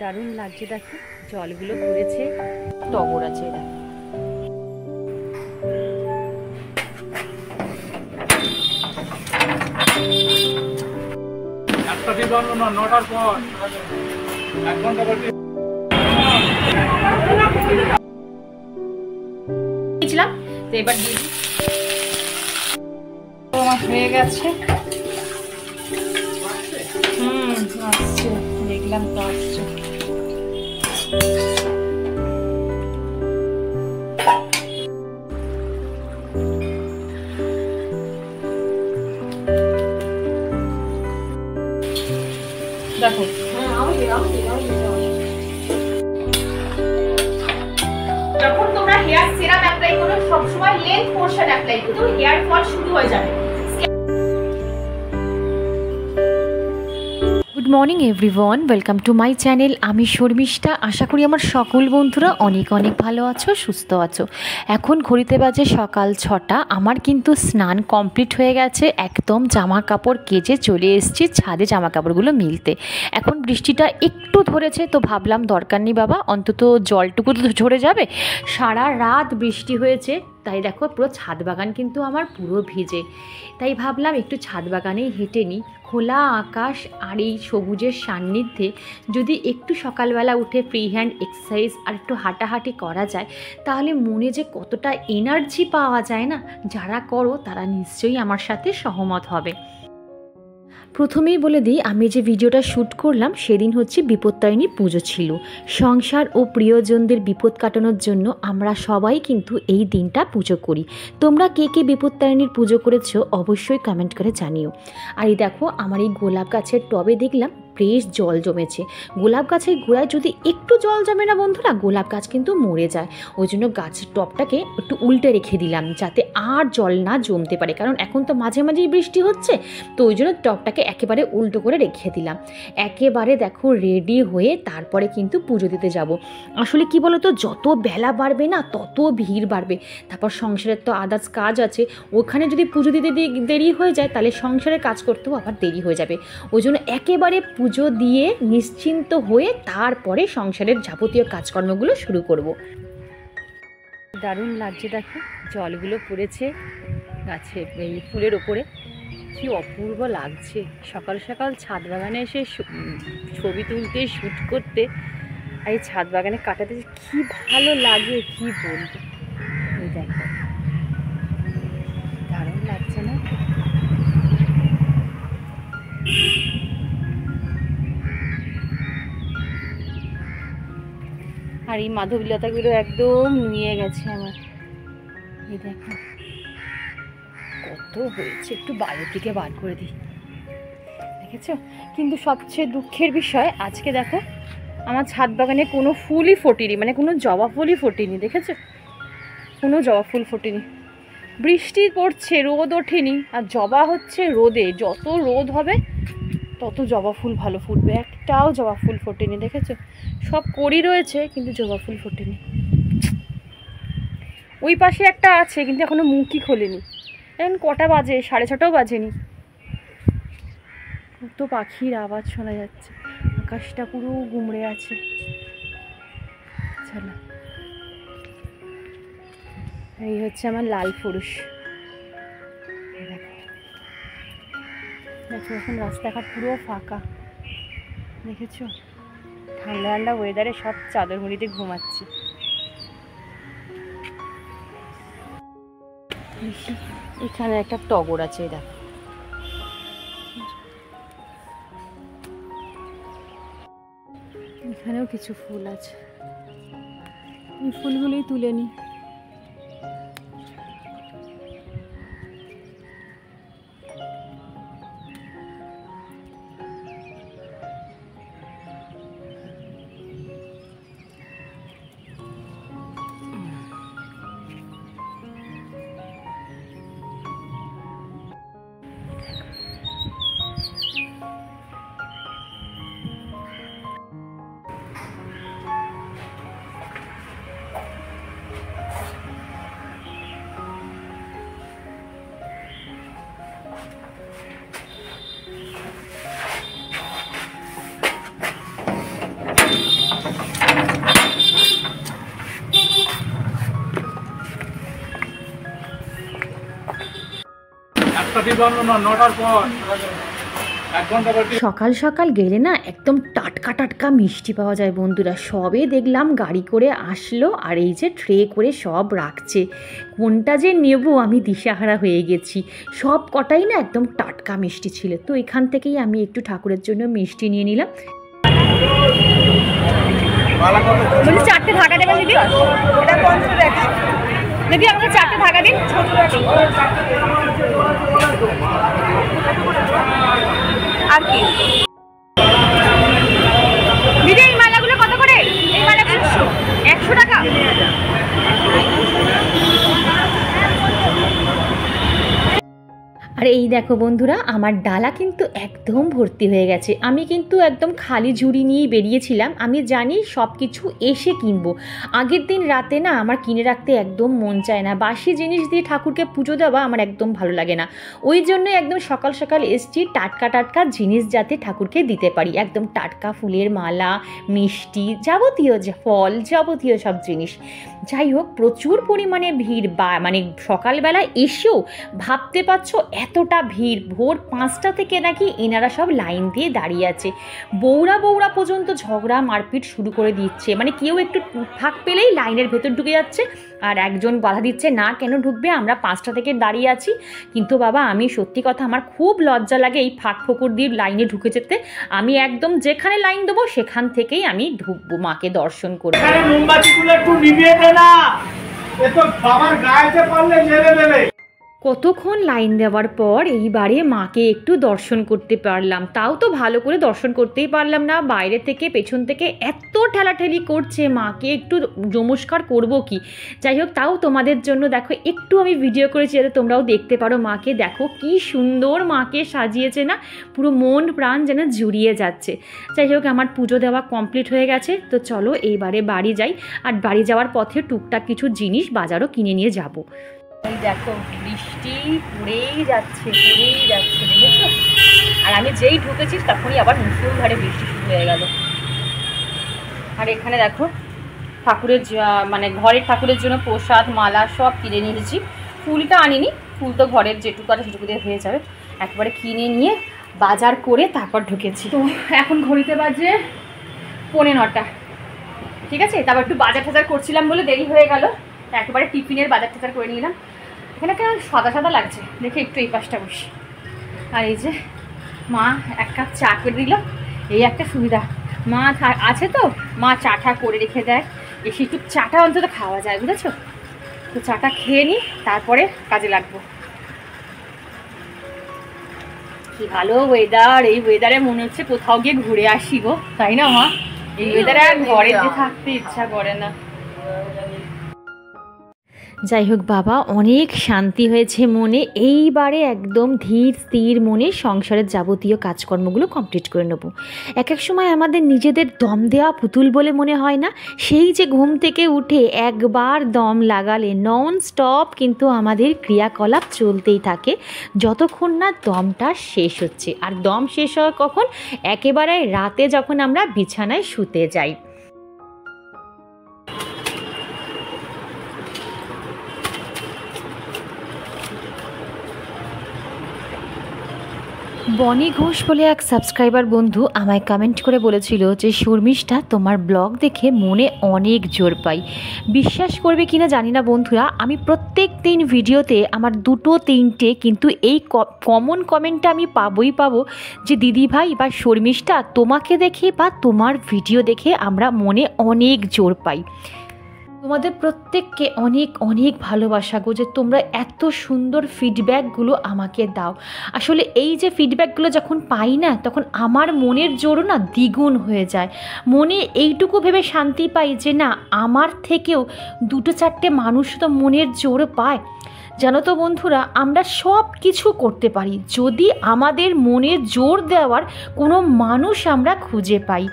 দারুণ লাগছে দেখো, জলগুলো পড়েছে, টগর আছে দেখো। এবার হয়ে গেছে। আসছে, দেখলাম তো আসছে। দেখো যখন তোমরা হেয়ার সিরাম অ্যাপ্লাই করো সবসময় লেন্থ পোরশন অ্যাপ্লাই করো, হেয়ার ফল শুরু হয়ে যাবে। Good morning everyone, welcome to my channel. আমি শর্মিষ্ঠা। আশা করি আমার সকল বন্ধুরা অনেক অনেক ভালো আছো, সুস্থ আছো। এখন ঘড়িতে বাজে সকাল 6টা। আমার কিন্তু স্নান কমপ্লিট হয়ে গেছে, একদম জামা কাপড় কেচে চলে এসেছি ছাদে জামা কাপড়গুলো মিলতে। এখন বৃষ্টিটা একটু ধরেছে তো ভাবলাম দরকার নেই বাবা, অন্তত জলটুকু তো ঝরে যাবে। সারা রাত বৃষ্টি হয়েছে, তাই দেখো পুরো ছাদ বাগান কিন্তু আমার পুরো ভিজে। তাই ভাবলাম একটু ছাদ বাগানেই হেঁটে নিই। খোলা আকাশ আর এই সবুজের সান্নিধ্যে যদি একটু সকালবেলা উঠে ফ্রি হ্যান্ড এক্সারসাইজ আর একটু হাঁটাহাঁটি করা যায়, তাহলে মনে যে কতটা এনার্জি পাওয়া যায় না, যারা করো তারা নিশ্চয়ই আমার সাথে সহমত হবে। প্রথমেই বলে দিই, আমি যে ভিডিওটা শ্যুট করলাম সেদিন হচ্ছে বিপত্তারিণী পুজো ছিল। সংসার ও প্রিয়জনদের বিপদ কাটানোর জন্য আমরা সবাই কিন্তু এই দিনটা পুজো করি। তোমরা কে কে বিপত্তারিণীর পুজো করেছো অবশ্যই কমেন্ট করে জানিও। আর এই দেখো আমার এই গোলাপ গাছের টবে দেখলাম বেশ জল জমেছে। গোলাপ গাছের গোড়ায় যদি একটু জল জমে না বন্ধুরা, গোলাপ গাছ কিন্তু মরে যায়। ওই জন্য গাছের টবটাকে একটু উল্টে রেখে দিলাম যাতে আর জল না জমতে পারে, কারণ এখন তো মাঝে মাঝেই বৃষ্টি হচ্ছে, তো ওই জন্য টবটাকে একেবারে উল্টো করে রেখে দিলাম। একেবারে দেখো রেডি হয়ে তারপরে কিন্তু পুজো দিতে যাব। আসলে কি বলো তো, যত বেলা বাড়বে না তত ভিড় বাড়বে। তারপর সংসারের তো আদার্স কাজ আছে, ওখানে যদি পুজো দিতে দেরি হয়ে যায় তাহলে সংসারের কাজ করতেও আবার দেরি হয়ে যাবে। ওই জন্য একেবারে পুজো দিয়ে নিশ্চিন্ত হয়ে তারপরে সংসারের যাবতীয় কাজকর্মগুলো শুরু করব। দারুণ লাগছে দেখো, জলগুলো পড়েছে গাছে, এই ফুলের ওপরে, কি অপূর্ব লাগছে। সকাল সকাল ছাদ বাগানে এসে ছবি তুলতে, শ্যুট করতে, আর এই ছাদ বাগানে কাটাতে কি ভালো লাগে কি বলবো। এই দেখো দারুণ লাগছে না? আর এই মাধবীলতাগুলো একদম নুয়ে গেছে আমার। এই দেখো কত হয়েছে, একটু বাইরের দিকে বার করে দিই, দেখেছো? কিন্তু সবচেয়ে দুঃখের বিষয় আজকে দেখো আমার ছাদ বাগানে কোনো ফুলই ফোটেনি, মানে কোনো জবা ফুলই ফোটেনি। দেখেছো, কোনো জবা ফুল ফোটেনি। বৃষ্টি পড়ছে, রোদ ওঠেনি, আর জবা হচ্ছে রোদে, যত রোদ হবে তত জবা ফুল ভালো ফুটবে। একটাও জবা ফুল ফোটেনি, দেখেছো? সব কড়ি রয়েছে কিন্তু জবা ফুল ফোটেনি। ওই পাশে একটা আছে কিন্তু এখনো মুখই খোলেনি। এখন কটা বাজে? 6:30টাও বাজেনি। কত পাখির আওয়াজ শোনা যাচ্ছে, আকাশটা পুরো গুমড়ে আছে। চলো, এই হচ্ছে আমার লাল পুরুষ। দেখো এখন রাস্তাঘাট পুরো ফাঁকা, দেখেছো? ঠান্ডা ঠান্ডা ওয়েদারে সব চাদর মুড়িতে ঘুমাচ্ছি। এখানে একটা টগর আছে, দেখো এখানেও কিছু ফুল আছে, এই ফুলগুলোই তুলে নিই। সকাল সকাল গেলে না একদম টাটকা টাটকা মিষ্টি পাওয়া যায় বন্ধুরা। সবে দেখলাম গাড়ি করে আসলো আর এই যে ট্রে করে সব রাখছে, কোনটা যে নেব আমি দিশাহারা হয়ে গেছি। সব কটাই না একদম টাটকা মিষ্টি ছিল, তো এখান থেকেই আমি একটু ঠাকুরের জন্য মিষ্টি নিয়ে নিলাম। চারটে ধাগা দেবেন দিদি, দিদি আমাকে চারটে ধাগা দিন। আর কি দিদি এই মালাগুলো কত করে? এই মালাগুলো 100 টাকা। আর এই দেখো বন্ধুরা, আমার ডালা কিন্তু একদম ভর্তি হয়ে গেছে। আমি কিন্তু একদম খালি ঝুড়ি নিয়েই বেরিয়েছিলাম। আমি জানি সব কিছু এসে কিনবো, আগের দিন রাতে না আমার কিনে রাখতে একদম মন চায় না। বাসি জিনিস দিয়ে ঠাকুরকে পুজো দেওয়া আমার একদম ভালো লাগে না। ওই জন্য একদম সকাল সকাল এসছি টাটকা টাটকা জিনিস যাতে ঠাকুরকে দিতে পারি। একদম টাটকা ফুলের মালা, মিষ্টি, যাবতীয় ফল, যাবতীয় সব জিনিস। যাই হোক, প্রচুর পরিমাণে ভিড়, মানে সকালবেলা এসেও ভাবতে পারছো এতটা ভিড়। ভোর 5টা থেকে নাকি এনারা সব লাইন দিয়ে দাঁড়িয়ে আছে। বৌরা পর্যন্ত ঝগড়া মারপিট শুরু করে দিচ্ছে, মানে কেউ একটু ফাঁক পেলেই লাইনের ভেতর ঢুকে যাচ্ছে। আর একজন বাধা দিচ্ছে, না কেন ঢুকবে, আমরা 5টা থেকে দাঁড়িয়ে আছি। কিন্তু বাবা আমি সত্যি কথা, আমার খুব লজ্জা লাগে এই ফাঁক ফোকর দিয়ে লাইনে ঢুকে যেতে। আমি একদম যেখানে লাইন দেবো সেখান থেকেই আমি ঢুকবো, মাকে দর্শন করবো। কতক্ষণ লাইন দেওয়ার পর এইবারে মাকে একটু দর্শন করতে পারলাম। তাও তো ভালো করে দর্শন করতেই পারলাম না, বাইরে থেকে পেছন থেকে এত ঠেলাঠেলি করছে, মাকে একটু নমস্কার করব কি। যাই হোক, তাও তোমাদের জন্য দেখো একটু আমি ভিডিও করেছি যাতে তোমরাও দেখতে পারো মাকে। দেখো কি সুন্দর মাকে সাজিয়েছে না, পুরো মন প্রাণ যেন জুড়িয়ে যাচ্ছে। যাই হোক, আমার পুজো দেওয়া কমপ্লিট হয়ে গেছে, তো চলো এইবারে বাড়ি যাই। আর বাড়ি যাওয়ার পথে টুকটাক কিছু জিনিস বাজারও কিনে নিয়ে যাবো। এই দেখো বৃষ্টি পড়েই যাচ্ছে দেখেছো। আর আমি যেই ঢুকেছি তখনই আবার মুষলধারে বৃষ্টি শুরু হয়ে গেল। আর এখানে দেখো ঠাকুরের মানে ঘরের ঠাকুরের জন্য প্রসাদ মালা সব কিনে নিয়ে এসেছি। ফুলটা আনিনি, ফুল তো ঘরের যেটুকু আছে সেটুকু দিয়ে হয়ে যাবে। একবারে কিনে নিয়ে বাজার করে তারপর ঢুকেছি। তো এখন ঘড়িতে বাজে 9:15। ঠিক আছে, তারপর একটু বাজার টাজার করছিলাম বলে দেরি হয়ে গেল। একেবারে টিফিনের বাজার টাজার করে নিলাম। এখানে কেন সাদা সাদা লাগছে, দেখে একটু এই পাশটা বসি। আর এই যে মা 1 কাপ চা করে দিল, এই একটা সুবিধা। মা আছে তো, মা চাটা করে রেখে দেয়, এসে একটু চাটা অন্তত খাওয়া যায়, বুঝেছো। তো চাটা খেয়ে নিই, তারপরে কাজে লাগবো। কি ভালো ওয়েদার, এই ওয়েদারে মনে হচ্ছে কোথাও গিয়ে ঘুরে আসি গো, তাই না মা? এই ওয়েদারে আর ঘরে যে থাকতে ইচ্ছা করে না। যাই হোক বাবা, অনেক শান্তি হয়েছে মনে। এইবারে একদম ধীর স্থির মনে সংসারের যাবতীয় কাজকর্মগুলো কমপ্লিট করে নেব। এক সময় আমাদের নিজেদের দম দেওয়া পুতুল বলে মনে হয় না? সেই যে ঘুম থেকে উঠে একবার দম লাগালে নন স্টপ কিন্তু আমাদের ক্রিয়াকলাপ চলতেই থাকে যতক্ষণ না দমটা শেষ হচ্ছে। আর দম শেষ হয় কখন? একেবারে রাতে যখন আমরা বিছানায় শুতে যাই। বনি ঘোষ বলে এক সাবস্ক্রাইবার বন্ধু আমায় কমেন্ট করে বলেছিল যে শর্মিষ্ঠা, তোমার ব্লগ দেখে মনে অনেক জোর পাই। বিশ্বাস করবে কিনা জানি না বন্ধুরা, আমি প্রত্যেক দিন ভিডিওতে আমার 2-3টে কিন্তু এই কমন কমেন্টটা আমি পাবো যে দিদি ভাই বা শর্মিষ্ঠা, তোমাকে দেখে বা তোমার ভিডিও দেখে আমরা মনে অনেক জোর পাই। তোমাদের প্রত্যেককে অনেক অনেক ভালোবাসা গো, যে তোমরা এত সুন্দর ফিডব্যাকগুলো আমাকে দাও। আসলে এই যে ফিডব্যাকগুলো যখন পাই না, তখন আমার মনের জোরও না দ্বিগুণ হয়ে যায়। মনে এইটুকু ভেবে শান্তি পাই যে না, আমার থেকেও 2-4টে মানুষ তো মনের জোর পায়। জানো তো বন্ধুরা, আমরা সব কিছু করতে পারি যদি আমাদের মনে জোর দেওয়ার কোনো মানুষ আমরা খুঁজে পাই।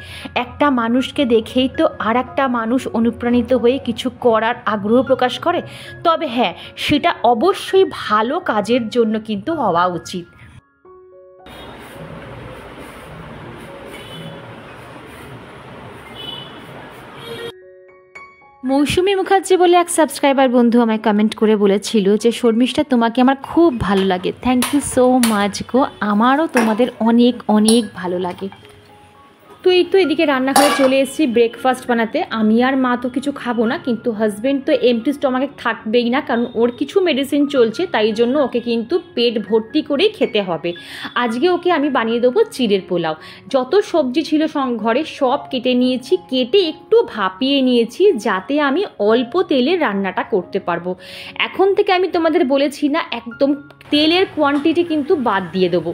একটা মানুষকে দেখেই তো আর একটা মানুষ অনুপ্রাণিত হয়ে কিছু করার আগ্রহ প্রকাশ করে। তবে হ্যাঁ, সেটা অবশ্যই ভালো কাজের জন্য কিন্তু হওয়া উচিত। মৌসুমী মুখার্জি বলে এক সাবস্ক্রাইবার বন্ধু আমায় কমেন্ট করে বলেছিল যে শর্মিষ্ঠা তোমাকে আমার খুব ভালো লাগে। থ্যাংক ইউ সো মাচ গো, আমারও তোমাদের অনেক অনেক ভালো লাগে। তো এই তো এদিকে রান্নাঘরে চলে এসেছি ব্রেকফাস্ট বানাতে। আমি আর মা তো কিছু খাবো না, কিন্তু হাজব্যান্ড তো এমটি স্টমাকে থাকবেই না, কারণ ওর কিছু মেডিসিন চলছে, তাই জন্য ওকে কিন্তু পেট ভর্তি করেই খেতে হবে। আজকে ওকে আমি বানিয়ে দেবো চিড়ের পোলাও। যত সবজি ছিল ঘরে সব কেটে নিয়েছি, কেটে একটু ভাপিয়ে নিয়েছি যাতে আমি অল্প তেলে রান্নাটা করতে পারবো। এখন থেকে আমি তোমাদের বলেছি না, একদম তেলের কোয়ান্টিটি কিন্তু বাদ দিয়ে দেবো।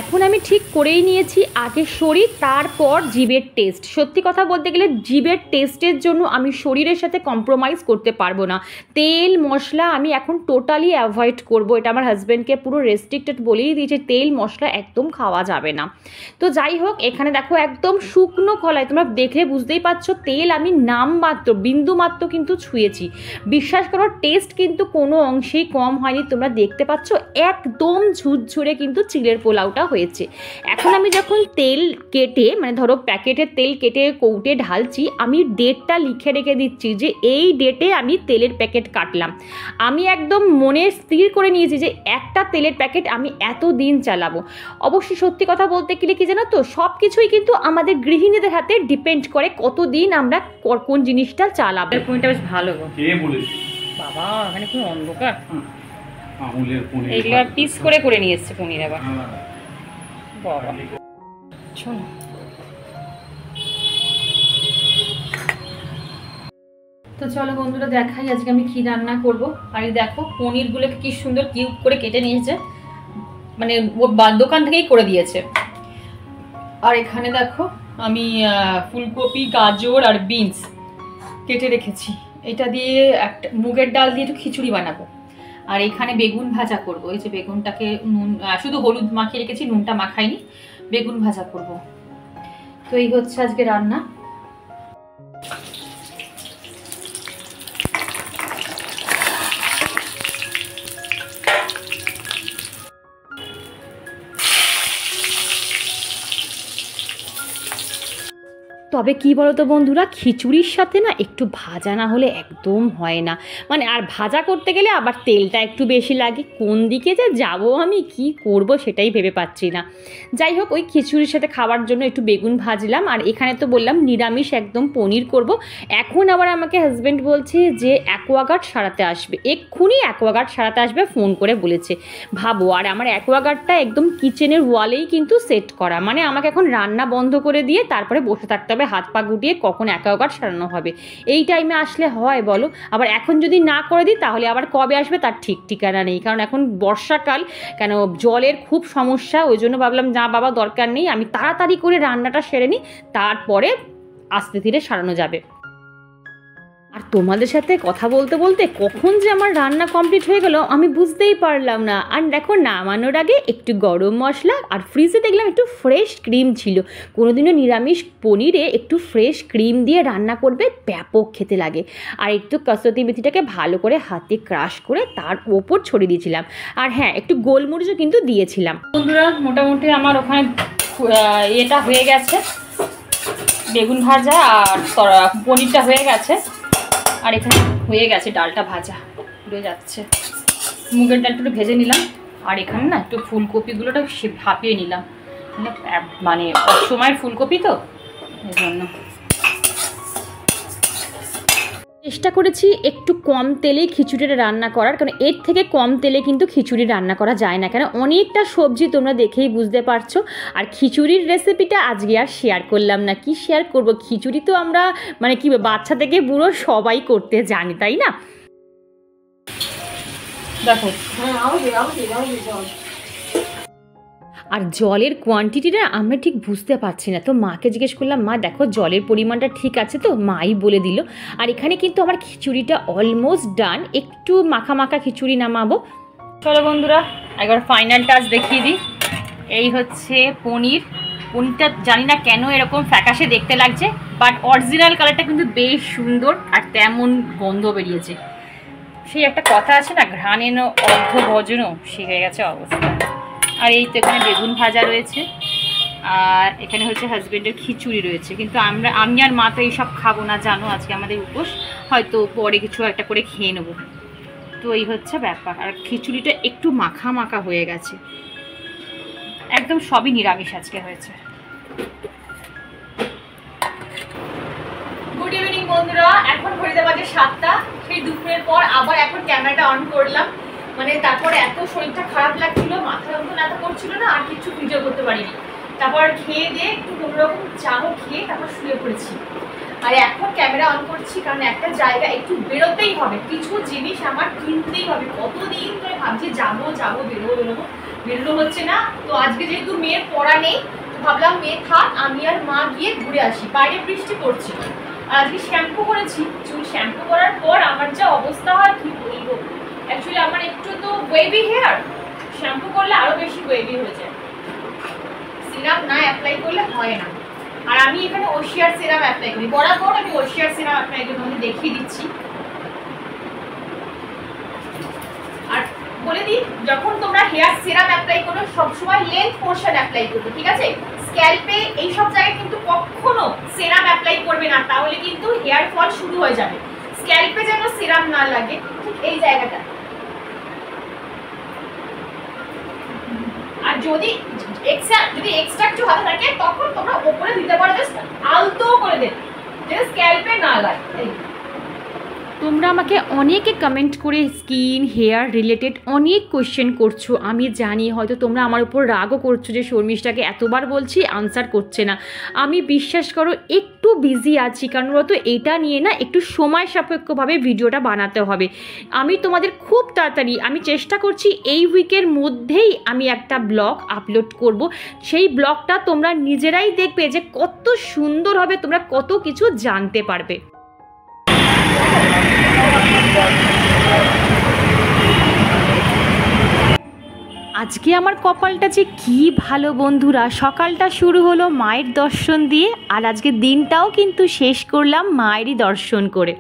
এখন আমি ঠিক করেই নিয়েছি আগে শরীর, তারপর জিভের টেস্ট। সত্যি কথা বলতে গেলে জিভের টেস্টের জন্য আমি শরীরের সাথে কম্প্রোমাইজ করতে পারবো না। তেল মশলা আমি এখন টোটালি অ্যাভয়েড করব। এটা আমার হাজব্যান্ডকে পুরো রেস্ট্রিক্টেড বলেই দিয়েছে, তেল মশলা একদম খাওয়া যাবে না। তো যাই হোক, এখানে দেখো একদম শুকনো কলাই, তোমরা দেখলে বুঝতেই পারছো তেল আমি নামমাত্র বিন্দু মাত্র কিন্তু ছুঁয়েছি। বিশ্বাস করো, টেস্ট কিন্তু কোনো অংশেই কম হয়নি। তোমরা দেখতে পাচ্ছ একদম ঝুরঝুরে কিন্তু চিড়ের পোলাওটা হয়েছে। এখন আমি যখন তেল কেটে, মানে ধরো প্যাকেটের তেল কেটে কৌটে ঢালছি, আমি ডেটটা লিখে রেখে দিচ্ছি যে এই ডেটে আমি তেলের প্যাকেট কাটলাম। আমি একদম মনে স্থির করে নিয়েছি যে একটা তেলের প্যাকেট আমি এত দিন চালাবো। অবশ্যই সত্যি কথা বলতে গেলে কি জানো তো, সব কিছুই কিন্তু আমাদের গৃহিণীদের হাতে ডিপেন্ড করে কতদিন আমরা কোন জিনিসটা চালাবো। পনিরটা বেশ ভালো গো। কে বলেছে বাবা, এখানে খুব অন্ধকার। আমুলের পনির এগুলো পিস করে করে নিয়ে এসেছে পনির আবার। বাবা শোনো, তো চলো বন্ধুরা দেখাই আজকে আমি কি রান্না করব। আর এই দেখো পনিরগুলোকে কি সুন্দর কিউব করে কেটে নিয়েছে, মানে ও দোকান থেকেই করে দিয়েছে। আর এখানে দেখো আমি ফুলকপি, গাজর আর বিনস কেটে রেখেছি। এটা দিয়ে একটা মুগের ডাল দিয়ে একটু খিচুড়ি বানাবো। আর এখানে বেগুন ভাজা করব। এই যে বেগুনটাকে নুন শুধু হলুদ মাখিয়ে রেখেছি, নুনটা মাখাইনি। বেগুন ভাজা করব। তো এই হচ্ছে আজকে রান্না। তবে কি বলতো বন্ধুরা, খিচুড়ির সাথে না একটু ভাজা না হলে একদম হয় না। মানে আর ভাজা করতে গেলে আবার তেলটা একটু বেশি লাগে। কোন দিকে যে যাব আমি কি করব সেটাই ভেবে পাচ্ছি না। যাই হোক, ওই খিচুড়ির সাথে খাওয়ার জন্য একটু বেগুন ভাজলাম। আর এখানে তো বললাম নিরামিষ একদম পনির করব। এখন আবার আমাকে হাজব্যান্ড বলছে যে অ্যাকোয়াগার্ড সারাতে আসবে, এক্ষুনি অ্যাকোয়াগার্ড সারাতে আসবে ফোন করে বলেছে। ভাবো, আর আমার অ্যাকোয়াগার্ডটা একদম কিচেনের ওয়ালেই কিন্তু সেট করা। মানে আমাকে এখন রান্না বন্ধ করে দিয়ে তারপরে বসে থাকতে হবে হাত পা গুটিয়ে কখন অ্যাকোয়াগার্ড সারানো হবে। এই টাইমে আসলে হয় বলো? আবার এখন যদি না করে দিই তাহলে আবার কবে আসবে তার ঠিক ঠিকানা নেই। কারণ এখন বর্ষাকাল, কেন জলের খুব সমস্যা। ওই জন্য ভাবলাম না বাবা দরকার নেই, আমি তাড়াতাড়ি করে রান্নাটা সেরে নিই, তারপরে আস্তে ধীরে সারানো যাবে। আর তোমাদের সাথে কথা বলতে বলতে কখন যে আমার রান্না কমপ্লিট হয়ে গেল আমি বুঝতেই পারলাম না। আর দেখো নামানোর আগে একটু গরম মশলা, আর ফ্রিজে দেখলাম একটু ফ্রেশ ক্রিম ছিল। কোনোদিনও নিরামিষ পনিরে একটু ফ্রেশ ক্রিম দিয়ে রান্না করবে, ব্যাপক খেতে লাগে। আর একটু কসুরি মেথিটাকে ভালো করে হাতে ক্রাশ করে তার ওপর ছড়িয়ে দিয়েছিলাম। আর হ্যাঁ, একটু গোলমরিচও কিন্তু দিয়েছিলাম। বন্ধুরা মোটামুটি আমার ওখানে এটা হয়ে গেছে, বেগুন ভাজা আর পনিরটা হয়ে গেছে। আর এখানে হয়ে গেছে ডালটা ভাজা, উড়ে যাচ্ছে। মুগের ডালটা একটু ভেজে নিলাম। আর এখানে না একটু ফুলকপিগুলোটা ভাপিয়ে নিলাম, মানে অসময়ের ফুলকপি তো এই জন্য। চেষ্টা করেছি একটু কম তেলে খিচুড়িটা রান্না করার, কারণ এর থেকে কম তেলে কিন্তু খিচুড়ি রান্না করা যায় না। কেন অনেকটা সবজি তোমরা দেখেই বুঝতে পারছো। আর খিচুড়ির রেসিপিটা আজকে আর শেয়ার করলাম না। কি শেয়ার করব, খিচুড়ি তো আমরা মানে কি বাচ্চা থেকে বুড়ো সবাই করতে জানি, তাই না? দেখো আর জলের কোয়ান্টিটিটা আমরা ঠিক বুঝতে পারছি না। তো মাকে জিজ্ঞেস করলাম, মা দেখো জলের পরিমাণটা ঠিক আছে তো? মাই বলে দিল। আর এখানে কিন্তু আমার খিচুড়িটা অলমোস্ট ডান, একটু মাখা মাখা খিচুড়ি নামাবো। চলো বন্ধুরা একবার ফাইনাল টাচ দেখিয়ে দিই। এই হচ্ছে পনির। পনিরটা জানি না কেন এরকম ফ্যাকাশে দেখতে লাগছে, বাট অরিজিনাল কালারটা কিন্তু বেশ সুন্দর আর তেমন গন্ধ বেরিয়েছে। সেই একটা কথা আছে না, ঘ্রাণেন অর্ধ ভজনও, সে হয়ে গেছে অবস্থা। আর এই তো এখানে বেগুন ভাজা রয়েছে। আর এখানে হচ্ছে হাজব্যান্ডের খিচুড়ি রয়েছে, কিন্তু আমি আর মা তো এইসব খাবো না, জানো আজকে আমাদের উপোস, হয়তো পরে কিছু একটা করে খেয়ে নেবো। তো এই হচ্ছে ব্যাপার। আর খিচুড়িটা একটু মাখা মাখা হয়ে গেছে, একদম সবই নিরামিষ আজকে হয়েছে। গুড ইভিনিং বন্ধুরা, এখন ঘড়িতে বাজে 7টা, সেই দুপুরের পর আবার এখন ক্যামেরাটা অন করলাম। মানে তারপর এত শরীরটা খারাপ লাগছিল, মাথা যন্ত্রণা এত করছিল না, আর কিছু ভিডিও করতে পারিনি। তারপর খেয়ে দিয়ে একটু কোনোরকম চাও খেয়ে তারপর শুয়ে পড়েছি। আর এখন ক্যামেরা অন করছি কারণ একটা জায়গা একটু বেরোতেই হবে, কিছু জিনিস আমার কিনতেই হবে। কতদিন ধরে ভাবছি যাবো বেরোনো হচ্ছে না। তো আজকে যেহেতু মেয়ের পড়া নেই, তো ভাবলাম মেয়ে থাক, আমি আর মা গিয়ে ঘুরে আসি। বাইরে বৃষ্টি পড়ছে। আর আজকে শ্যাম্পু করেছি, চুল শ্যাম্পু করার পর আমার যা অবস্থা হয় কি বলবো। অ্যাকচুয়ালি আমার একটু তো ওয়েভি হেয়ার, শ্যাম্পু করলে আরো বেশি ওয়েভি হয়ে যায়, সিরাম না অ্যাপ্লাই করলে হয় না। আর আমি এখানে ওশিয়ার সিরাম অ্যাপ্লাই করি, বরাবর আমি ওশিয়ার সিরাম অ্যাপ্লাই করি, তোমাদের দেখিয়ে দিচ্ছি। আর বলে দিই, যখন তোমরা হেয়ার সিরাম অ্যাপ্লাই করো সবসময় লেন্থ পোর্শন অ্যাপ্লাই করবে, ঠিক আছে? স্ক্যাল্পে এইসব জায়গায় কিন্তু কখনো সিরাম অ্যাপ্লাই করবে না, তাহলে কিন্তু হেয়ার ফল শুরু হয়ে যাবে। স্ক্যাল্পে যেন সিরাম না লাগে, ঠিক এই জায়গাটা। আর যদি এক্সট্রা কিছু হাতে থাকে তখন তোমরা উপরে দিতে পারো, জাস্ট আলতো করে দেবে, যেন স্ক্যাল্পে না লাগে। তোমরা আমাকে অনেকে কমেন্ট করে স্কিন হেয়ার রিলেটেড অনেক কোয়েশ্চেন করছো, আমি জানি হয়তো তোমরা আমার উপর রাগও করছো যে শর্মিষ্ঠাকে এতবার বলছি আনসার করছে না। আমি বিশ্বাস করো একটু বিজি আছি, কারণ বলতো এটা নিয়ে না একটু সময় সাপেক্ষভাবে ভিডিওটা বানাতে হবে। আমি তোমাদের খুব তাড়াতাড়ি, আমি চেষ্টা করছি এই উইকের মধ্যেই আমি একটা ব্লগ আপলোড করব। সেই ব্লগটা তোমরা নিজেরাই দেখবে যে কত সুন্দর হবে, তোমরা কত কিছু জানতে পারবে। আজকে আমার কপালটা যে কি ভালো বন্ধুরা, সকালটা শুরু হলো মায়ের দর্শন দিয়ে, আর আজকে দিনটাও কিন্তু শেষ করলাম মায়েরই দর্শন করে।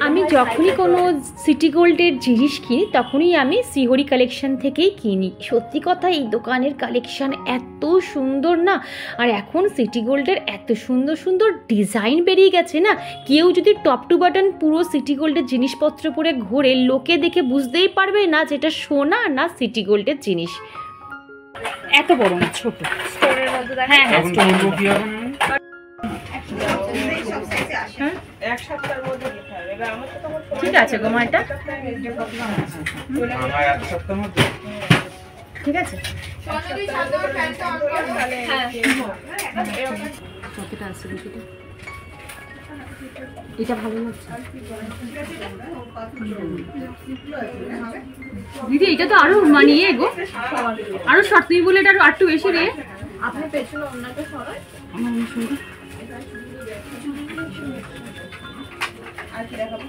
আমি যখনই কোনো সিটি গোল্ডের জিনিস কিনি তখনই আমি শ্রীহরি কালেকশন থেকেই কিনি। সত্যি কথা, এই দোকানের কালেকশান এত সুন্দর না, আর এখন সিটি গোল্ডের এত সুন্দর সুন্দর ডিজাইন বেরিয়ে গেছে না, কেউ যদি টপ টু বাটন পুরো সিটি গোল্ডের জিনিসপত্র পরে ঘোরে, লোকে দেখে বুঝতেই পারবে না যেটা সোনা না সিটি গোল্ডের জিনিস। এত বড় না, ছোট। হ্যাঁ হ্যাঁ, ঠিক আছে গো মা, এটা ঠিক আছে। কতটা আছে সেটা, এটা ভালো লাগছে দিদি, এটা তো আরো মানিয়ে গো, আরো শর্ট তুমি বলে এটা আরো একটু বেশি রে। আপনি পেছনে অন্যটা সরাই, আমার সুন্দর আর কি দেখাবো।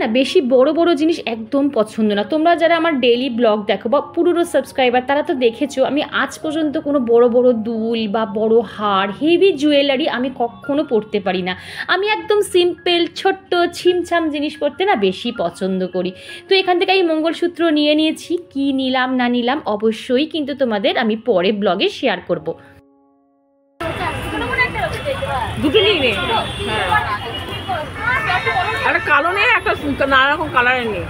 না, বেশি বড় বড় জিনিস একদম পছন্দ না। তোমরা যারা আমার ডেইলি ব্লগ দেখো বা পুরনো সাবস্ক্রাইবার, তারা তো দেখেছো আমি আজ পর্যন্ত কোনো বড় বড় দুল বা বড় হার, হেভি জুয়েলারি আমি কখনো পরতে পারি না। আমি একদম সিম্পল ছোট্ট ছিমছাম জিনিস পরতে না বেশি পছন্দ করি। তো এখান থেকে আমি মঙ্গলসূত্র নিয়ে নিয়েছি, কি নিলাম না নিলাম অবশ্যই কিন্তু তোমাদের আমি পরে ব্লগে শেয়ার করব। দুটো নিয়ে নে, একটা কালো নেই, একটা নানা রকম কালারের নেই।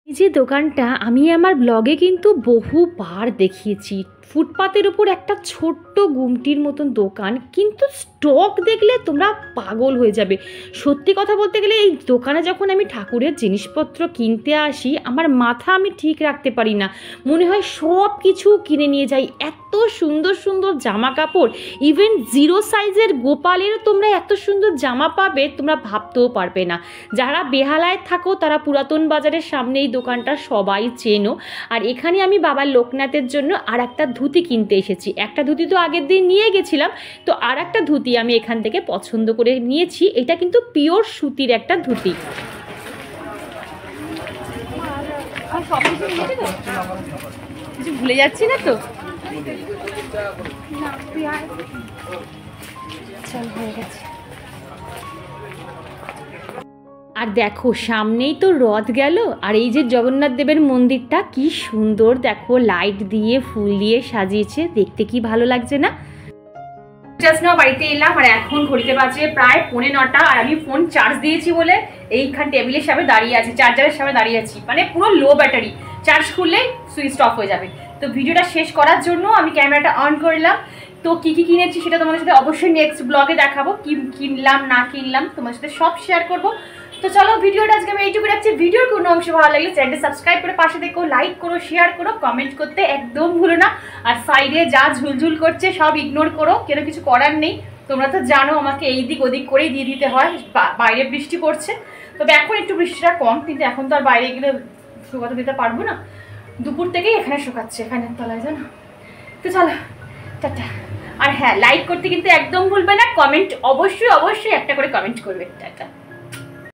যে দোকানটা আমি আমার ব্লগে কিন্তু বহুবার দেখিয়েছি, ফুটপাতের উপর একটা ছোট্ট গুমটির মতন দোকান, কিন্তু স্টক দেখলে তোমরা পাগল হয়ে যাবে। সত্যি কথা বলতে গেলে এই দোকানে যখন আমি ঠাকুরের জিনিসপত্র কিনতে আসি আমার মাথা আমি ঠিক রাখতে পারি না, মনে হয় সব কিছু কিনে নিয়ে যাই। এত সুন্দর সুন্দর জামা কাপড়, ইভেন 0 সাইজের গোপালেরও তোমরা এত সুন্দর জামা পাবে তোমরা ভাবতেও পারবে না। যারা বেহালায় থাকো তারা পুরাতন বাজারের সামনে এই দোকানটা সবাই চেনো। আর এখানে আমি বাবার লোকনাথের জন্য আর একটা ধুতি কিনতে এসেছি। একটা ধুতি তো আগের দিন নিয়ে গেছিলাম, তো আর একটা ধুতি আমি এখান থেকে পছন্দ করে নিয়েছি। এটা কিন্তু পিওর সুতির একটা ধুতি। কিছু ভুলে যাচ্ছি না তো? চল, হয়ে গেছে। আর দেখো সামনেই তো রথ গেল, আর এই যে জগন্নাথ দেবের মন্দিরটা কি সুন্দর, দেখো লাইট দিয়ে ফুল দিয়ে সাজিয়েছে, দেখতে কি ভালো লাগছে না? জাস্ট না বাড়িতে এলাম, আর এখন ঘড়িতে বাজে প্রায় 9:45, আর আমি ফোন চার্জ দিয়েছি বলে এইখান টেবিলের সামনে দাঁড়িয়ে আছি, চার্জারের সামনে দাঁড়িয়ে আছি, মানে পুরো লো ব্যাটারি, চার্জ করলে সুইচ অফ হয়ে যাবে। তো ভিডিওটা শেষ করার জন্য আমি ক্যামেরাটা অন করলাম। তো কী কী কিনেছি সেটা তোমাদের সাথে অবশ্যই নেক্সট ব্লগে দেখাবো, কি কিনলাম না কিনলাম তোমার সাথে সব শেয়ার করবো। তো চলো ভিডিওটা আজকে আমি এইটুকু রাখছি। ভিডিওর কোনো অংশ ভালো লাগলে চ্যানেলটা সাবস্ক্রাইব করে পাশে দেখো, লাইক করো, শেয়ার করো, কমেন্ট করতে একদম ভুলো না। আর সাইডে যা ঝুলঝুল করছে সব ইগনোর করো, কেন কিছু করার নেই। তোমরা তো জানো আমাকে এই দিক ওদিক করেই দিয়ে দিতে হয়। বাইরে বৃষ্টি পড়ছে, তবে এখন একটু বৃষ্টিটা কম, কিন্তু এখন তো আর বাইরে গেলে শুকাতে দিতে পারবো না। দুপুর থেকেই এখানে শুকাচ্ছে, এখানে তলায় জানো। তো চলো টাটা। আর হ্যাঁ, লাইক করতে কিন্তু একদম ভুলবে না, কমেন্ট অবশ্যই অবশ্যই একটা করে কমেন্ট করবে। টাটা।